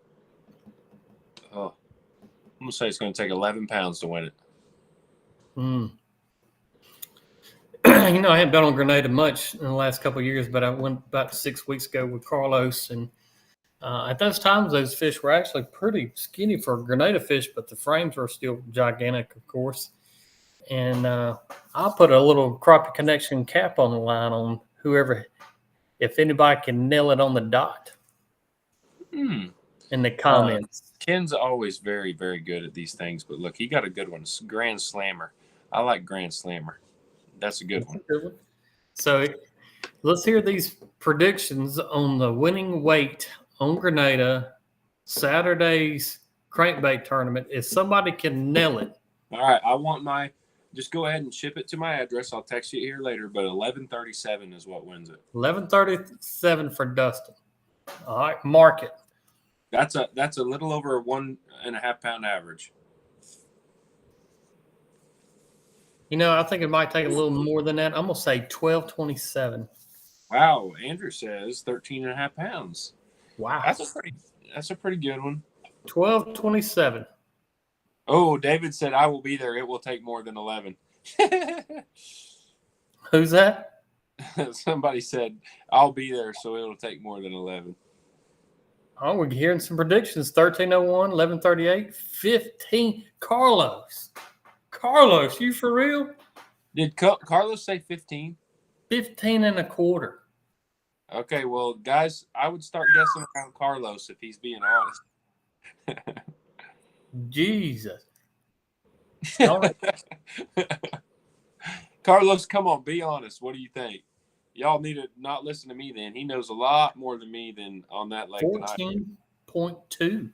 S2: it's gonna take 11 pounds to win it.
S1: You know, I haven't been on Grenada much in the last couple of years, but I went about 6 weeks ago with Carlos, and at those times, those fish were actually pretty skinny for Grenada fish, but the frames were still gigantic, of course. And I'll put a little crappie connection cap on the line on whoever, if anybody can nail it on the dot in the comments.
S2: Ken's always very, very good at these things, but look, he got a good one. Grand Slammer. I like Grand Slammer. That's a good one.
S1: So let's hear these predictions on the winning weight on Grenada Saturday's crankbait tournament. If somebody can nail it.
S2: All right, I want just go ahead and ship it to my address. I'll text you here later, but 1137 is what wins it.
S1: 1137 for Dustin. All right, mark it.
S2: That's a little over a 1.5 pound average.
S1: You know, I think it might take a little more than that. I'm gonna say 1227.
S2: Wow, Andrew says 13.5 pounds.
S1: Wow,
S2: that's a pretty good one.
S1: 1227.
S2: Oh, David said, I will be there. It will take more than 11.
S1: Who's that?
S2: Somebody said, I'll be there, so it'll take more than 11.
S1: Oh, we're hearing some predictions. 1301, 1138, 15. Carlos, you for real?
S2: Did Carlos say 15?
S1: 15 and a quarter.
S2: Okay, well, guys, I would start guessing around Carlos if he's being honest.
S1: Jesus.
S2: Carlos, come on, be honest. What do you think? Y'all need to not listen to me then. He knows a lot more than me than on that lake.
S1: 14.2.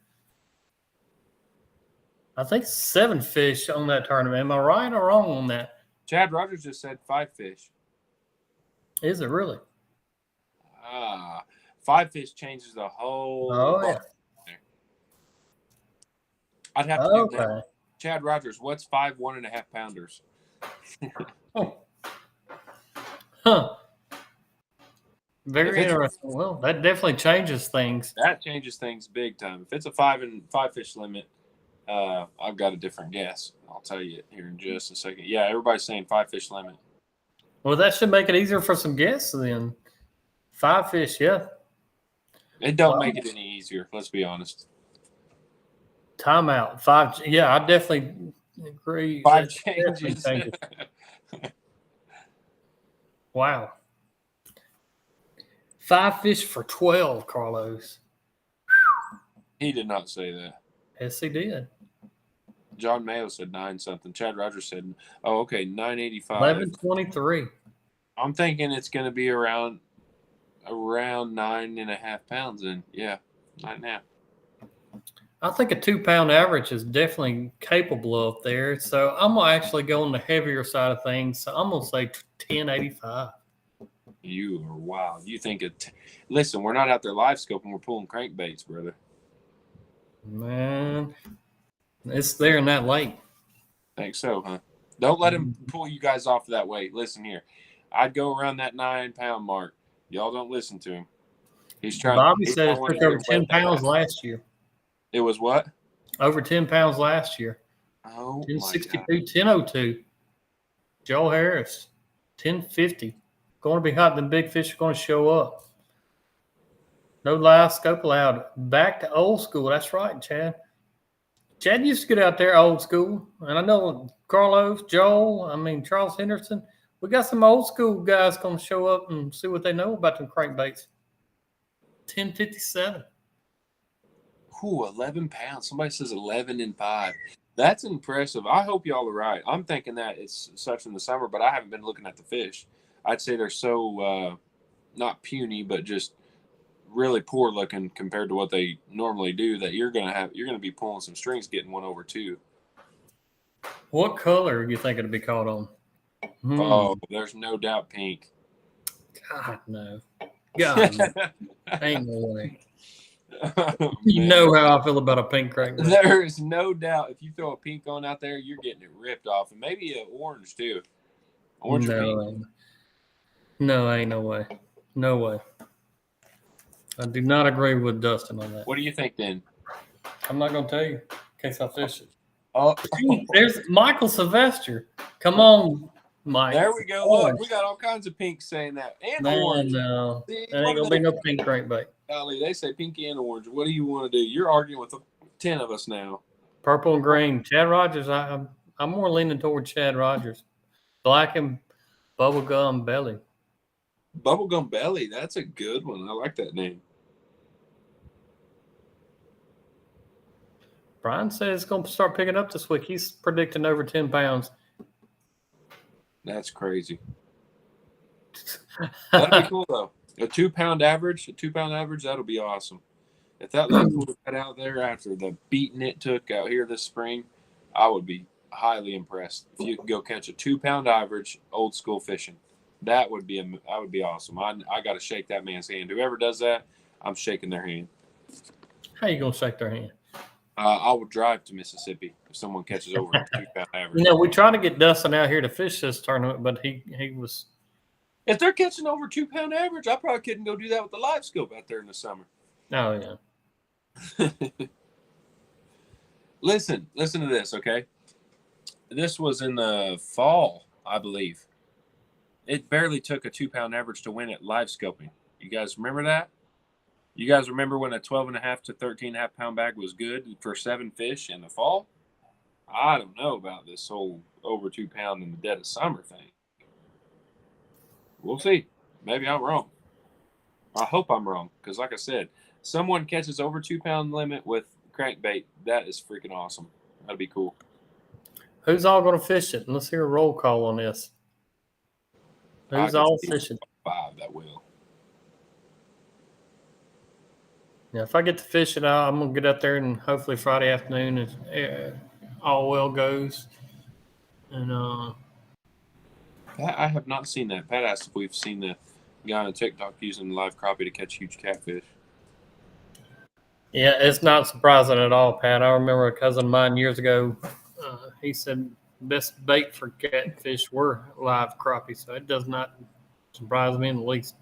S1: I think 7 fish on that tournament. Am I right or wrong on that?
S2: Chad Rogers just said 5 fish.
S1: Is it really?
S2: 5 fish changes the whole.
S1: Oh, yeah.
S2: I'd have to do that. Chad Rogers, what's 5 1.5 pounders?
S1: Huh. Very interesting. Well, that definitely changes things.
S2: That changes things big time. If it's a 5 fish limit, I've got a different guess. I'll tell you here in just a second. Yeah, everybody's saying 5 fish limit.
S1: Well, that should make it easier for some guests then. 5 fish, yeah.
S2: It don't make it any easier. Let's be honest.
S1: Timeout. 5. Yeah, I definitely agree.
S2: 5 changes.
S1: Wow. 5 fish for 12, Carlos.
S2: He did not say that.
S1: Yes, he did.
S2: John Mayo said 9 something. Chad Rogers said, 985.
S1: 1123.
S2: I'm thinking it's going to be around 9.5 pounds. And yeah, 9.5. I
S1: think a 2 pound average is definitely capable up there. So I'm going to actually go on the heavier side of things. So I'm going to say 1085.
S2: You are wild. You think listen, we're not out there live scoping. We're pulling crankbaits, brother.
S1: Man, it's there in that lake.
S2: Think so, huh? Don't let him pull you guys off that way. Listen here. I'd go around that 9 pound mark. Y'all don't listen to him. He's trying.
S1: Bobby said it took over 10 pounds last year.
S2: It was what?
S1: Over 10 pounds last year.
S2: Oh,
S1: 1062, 1002. Joe Harris, 1050. Going to be hot. The big fish are going to show up. No live scope allowed. Back to old school. That's right, Chad. Chad used to get out there old school. And I know Carlos, Joel, Charles Henderson. We got some old school guys going to show up and see what they know about them crankbaits. 1057.
S2: Ooh, 11 pounds. Somebody says 11 and 5. That's impressive. I hope y'all are right. I'm thinking that it's such in the summer, but I haven't been looking at the fish. I'd say they're so not puny, but just really poor looking compared to what they normally do, that you're gonna be pulling some strings getting one over two.
S1: What color do you think it'll be caught on?
S2: Oh, there's no doubt pink.
S1: God no. God no. Ain't no way.
S2: Oh,
S1: You
S2: man.
S1: know how I feel about a pink crankbait.
S2: There is no doubt if you throw a pink on out there, you're getting it ripped off, and maybe an orange too. Orange or pink.
S1: No, ain't no way. No way. I do not agree with Dustin on that.
S2: What do you think then?
S1: I'm not gonna tell you in case I fish it.
S2: Oh,
S1: There's Michael Sylvester. Come on, Mike.
S2: there we go. Look, we got all kinds of pinks saying that, and orange.
S1: No,
S2: See,
S1: that ain't gonna be no pink crankbait.
S2: Golly, they say pinky and orange. What do you want to do? You're arguing with 10 of us now.
S1: Purple and green. Chad Rogers. I'm more leaning toward Chad Rogers. Black and bubblegum belly.
S2: Bubblegum belly. That's a good one. I like that name.
S1: Brian says it's going to start picking up this week. He's predicting over 10 pounds.
S2: That's crazy. That'd be cool, though. A 2 pound average, that'll be awesome. If that lake would have got out there after the beating it took out here this spring, I would be highly impressed. If you could go catch a 2 pound average old school fishing, that would be awesome. I got to shake that man's hand. Whoever does that, I'm shaking their hand.
S1: How you going to shake their hand?
S2: I will drive to Mississippi if someone catches over a 2 pound average.
S1: You know, we tried to get Dustin out here to fish this tournament, but he was.
S2: If they're catching over 2 pound average, I probably couldn't go do that with the live scope out there in the summer.
S1: Oh yeah.
S2: Listen to this, okay? This was in the fall, I believe. It barely took a 2 pound average to win at live scoping. You guys remember that? You guys remember when a 12.5 to 13.5 pound bag was good for 7 fish in the fall? I don't know about this whole over 2 pound in the dead of summer thing. We'll see. Maybe I'm wrong. I hope I'm wrong, because like I said, someone catches over 2 pound limit with crankbait. That is freaking awesome. That'd be cool.
S1: Who's all going to fish it? Let's hear a roll call on this. Who's all fishing?
S2: 5 that will.
S1: Yeah, if I get to fish it, I'm going to get up there and hopefully Friday afternoon if all well goes. And
S2: I have not seen that. Pat asked if we've seen the guy on TikTok using live crappie to catch huge catfish.
S1: yeah, it's not surprising at all, Pat. I remember a cousin of mine years ago. He said best bait for catfish were live crappie, so it does not surprise me in the least.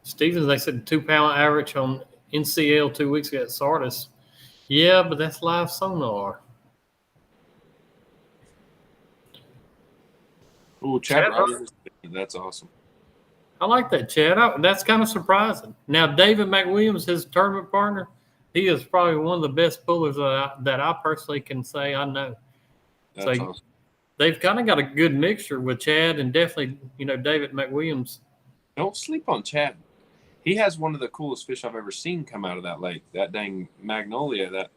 S1: Stevens, they said 2 pound average on NCL 2 weeks ago at Sardis. Yeah, but that's live sonar.
S2: Oh, Chad Rogers. That's awesome.
S1: I like that, Chad. That's kind of surprising. Now, David McWilliams, his tournament partner, he is probably one of the best pullers that I personally can say I know.
S2: That's awesome.
S1: They've kind of got a good mixture with Chad and definitely, David McWilliams.
S2: Don't sleep on Chad. He has one of the coolest fish I've ever seen come out of that lake. That dang magnolia, that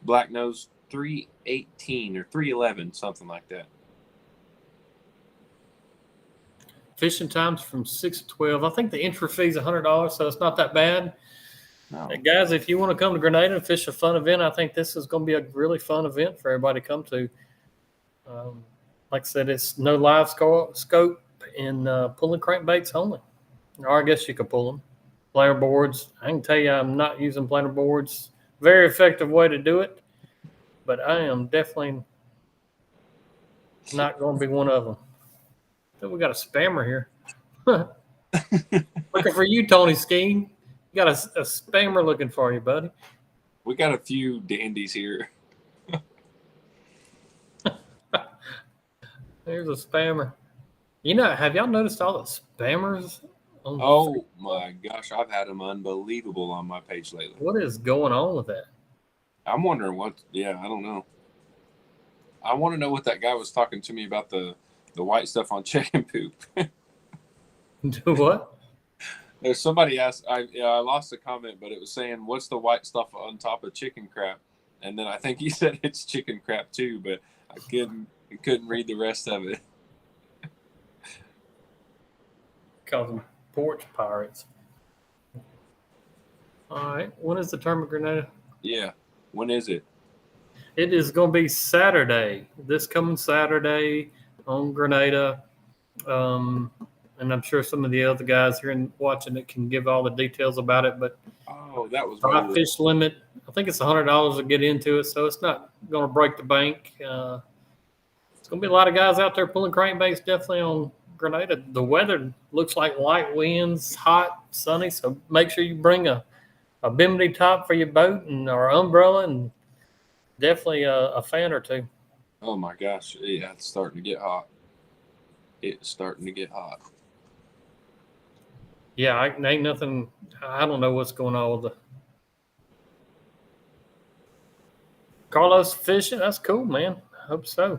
S2: black nose 318 or 311, something like that.
S1: Fishing times from 6 to 12. I think the entry fee is $100, so it's not that bad.
S2: No.
S1: Guys, if you want to come to Grenada and fish a fun event, I think this is going to be a really fun event for everybody to come to. Like I said, it's no live scope and pulling crankbaits only. Or I guess you could pull them. Planer boards. I can tell you I'm not using planer boards. Very effective way to do it, but I am definitely not going to be one of them. So we got a spammer here. Looking for you, Tony Skeen. You got a spammer looking for you, buddy.
S2: We got a few dandies here.
S1: There's a spammer. Have y'all noticed all the spammers?
S2: Oh my gosh, I've had them unbelievable on my page lately.
S1: What is going on with that? I'm
S2: wondering I don't know. I want to know what that guy was talking to me about the white stuff on chicken poop.
S1: Do what?
S2: There's somebody asked, I lost the comment, but it was saying, what's the white stuff on top of chicken crap? And then I think he said it's chicken crap too, but I couldn't read the rest of it.
S1: Call them porch pirates. All right. When is the tournament, Grenada?
S2: Yeah. When is it?
S1: It is going to be Saturday, this coming Saturday on Grenada. And I'm sure some of the other guys here and watching it can give all the details about it. But
S2: Oh, that was
S1: five fish limit. I think it's $100 to get into it, so it's not going to break the bank. It's going to be a lot of guys out there pulling crankbaits, definitely on Grenada. The weather looks like light winds, hot, sunny, so make sure you bring a bimini top for your boat and or umbrella, and definitely a fan or two.
S2: Oh my gosh! Yeah, it's starting to get hot. It's starting to get hot.
S1: Yeah, ain't nothing. I don't know what's going on with the Carlos fishing. That's cool, man. I hope so.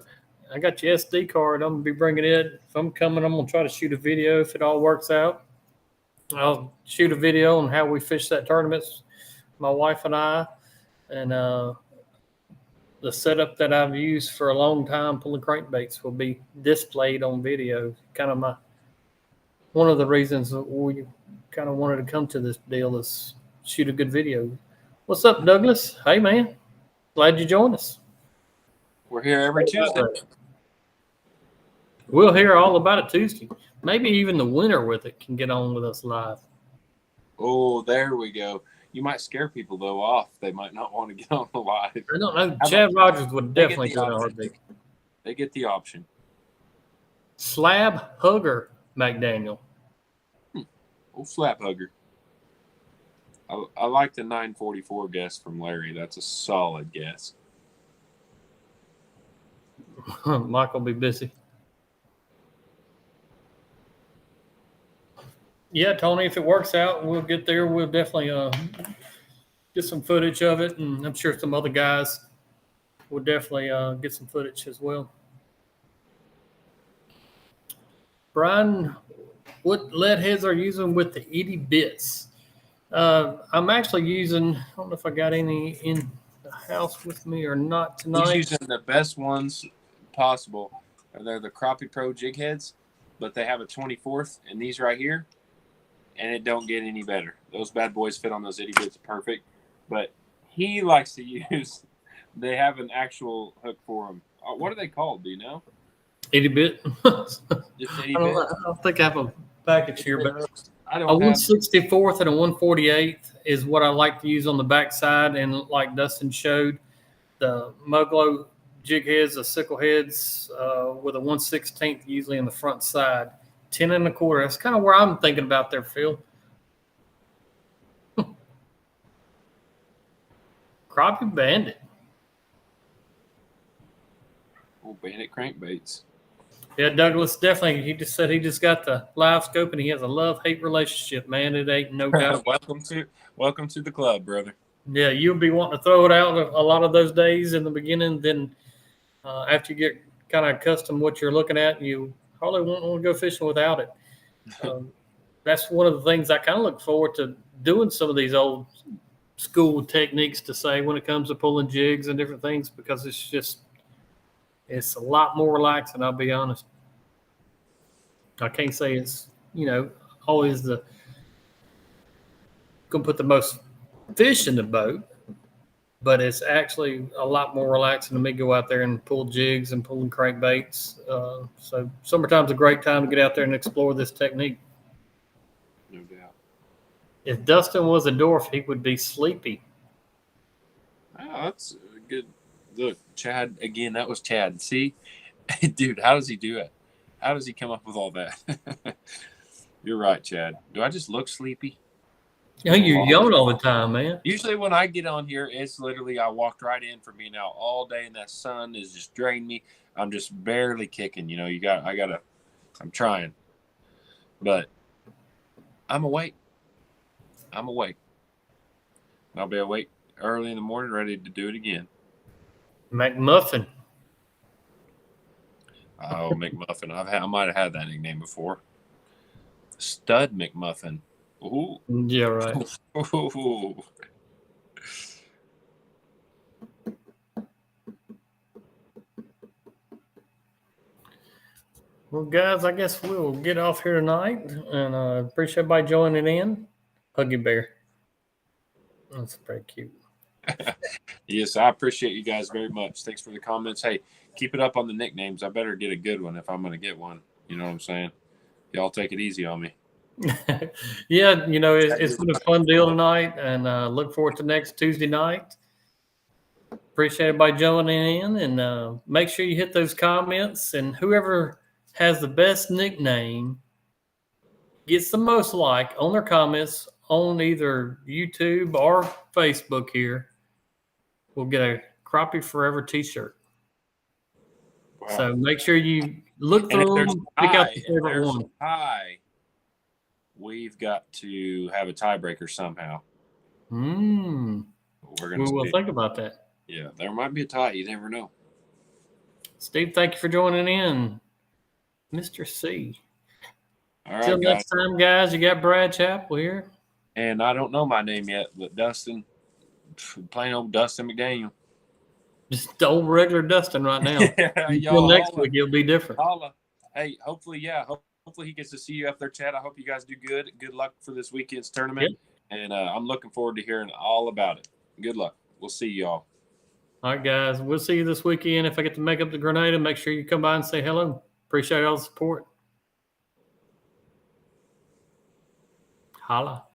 S1: I got your SD card. I'm gonna be bringing it. If I'm coming, I'm gonna try to shoot a video if it all works out. I'll shoot a video on how we fish that tournament, my wife and I, and the setup that I've used for a long time pulling crankbaits will be displayed on video. Kind of one of the reasons that we kind of wanted to come to this deal is shoot a good video. What's up, Douglas? Hey, man. Glad you joined us.
S2: We're here every Tuesday.
S1: We'll hear all about it Tuesday. Maybe even the winner with it can get on with us live.
S2: Oh, there we go. You might scare people, though, off. They might not want to get on the live.
S1: I don't know. Chad Rogers would definitely do it in a heartbeat.
S2: They get the option.
S1: Slab Hugger McDaniel.
S2: Oh, slap hugger. I like the 944 guess from Larry. That's a solid guess.
S1: Mike will be busy. Yeah, Tony, if it works out, we'll get there. We'll definitely get some footage of it, and I'm sure some other guys will definitely get some footage as well. Brian, what lead heads are you using with the Edie bits? I'm actually using, I don't know if I got any in the house with me or not tonight.
S2: He's using the best ones possible. They're the Crappie Pro jig heads, but they have a 24th, and these right here, and it don't get any better. Those bad boys fit on those itty bits perfect, but he likes to use, they have an actual hook for them. What are they called? Do you know?
S1: Itty bit.
S2: Just itty bit?
S1: I don't think I have a package here, but
S2: I
S1: a
S2: don't
S1: 164th and a 148th is what I like to use on the backside. And like Dustin showed, the Muglo jig heads, the sickle heads with a 1/16th usually in the front side. 10 1/4. That's kind of where I'm thinking about there, Phil. Crappie Bandit.
S2: Oh, Bandit crankbaits.
S1: Yeah, Douglas, definitely. He just said he just got the live scope and he has a love-hate relationship, man. It ain't no doubt.
S2: Welcome to the club, brother.
S1: Yeah, you'll be wanting to throw it out a lot of those days in the beginning. Then after you get kind of accustomed to what you're looking at, you hardly won't want to go fishing without it. That's one of the things I kind of look forward to doing some of these old school techniques to say when it comes to pulling jigs and different things, because it's a lot more relaxing, I'll be honest. I can't say it's, always going to put the most fish in the boat, but it's actually a lot more relaxing to me go out there and pull jigs and pulling crankbaits. So summertime's a great time to get out there and explore this technique.
S2: No doubt.
S1: If Dustin was a dwarf, he would be sleepy.
S2: Oh, that's good. Look, Chad, again, that was Chad. See? Dude, how does he do it? How does he come up with all that? You're right, Chad. Do I just look sleepy?
S1: You yawn all the time, man.
S2: Usually when I get on here, it's literally I walked right in from being out all day and that sun is just draining me. I'm just barely kicking. I'm trying. But I'm awake. I'll be awake early in the morning, ready to do it again.
S1: McMuffin.
S2: Oh, McMuffin. I might have had that nickname before. Stud McMuffin. Ooh.
S1: Yeah, right.
S2: Ooh.
S1: Well, guys, I guess we'll get off here tonight, and appreciate everybody joining in. Huggy Bear. That's pretty cute.
S2: Yes, I appreciate you guys very much. Thanks for the comments. Hey, keep it up on the nicknames. I better get a good one if I'm going to get one. You know what I'm saying? Y'all take it easy on me.
S1: Yeah, it's been a fun deal tonight, and look forward to next Tuesday night. Appreciate everybody joining in, and make sure you hit those comments, and whoever has the best nickname gets the most like on their comments on either YouTube or Facebook here will get a Crappie Forever t-shirt.
S2: Wow.
S1: So make sure you look
S2: And if
S1: through
S2: there's
S1: them, pick out the favorite one.
S2: We've got to have a tiebreaker somehow.
S1: We're gonna we'll think about that.
S2: Yeah, there might be a tie. You never know.
S1: Steve, thank you for joining in, Mr. C.
S2: All right,
S1: till next time, guys. You got Brad Chappell here,
S2: and I don't know my name yet, but Dustin, plain old Dustin McDaniel.
S1: Just old regular Dustin right now. Until next week, it'll be different.
S2: Holla. Hey, hopefully he gets to see you up there, Chad. I hope you guys do good. Good luck for this weekend's tournament. Yep. And I'm looking forward to hearing all about it. Good luck. We'll see y'all. All
S1: right, guys. We'll see you this weekend. If I get to make up the Grenada, make sure you come by and say hello. Appreciate all the support. Holla.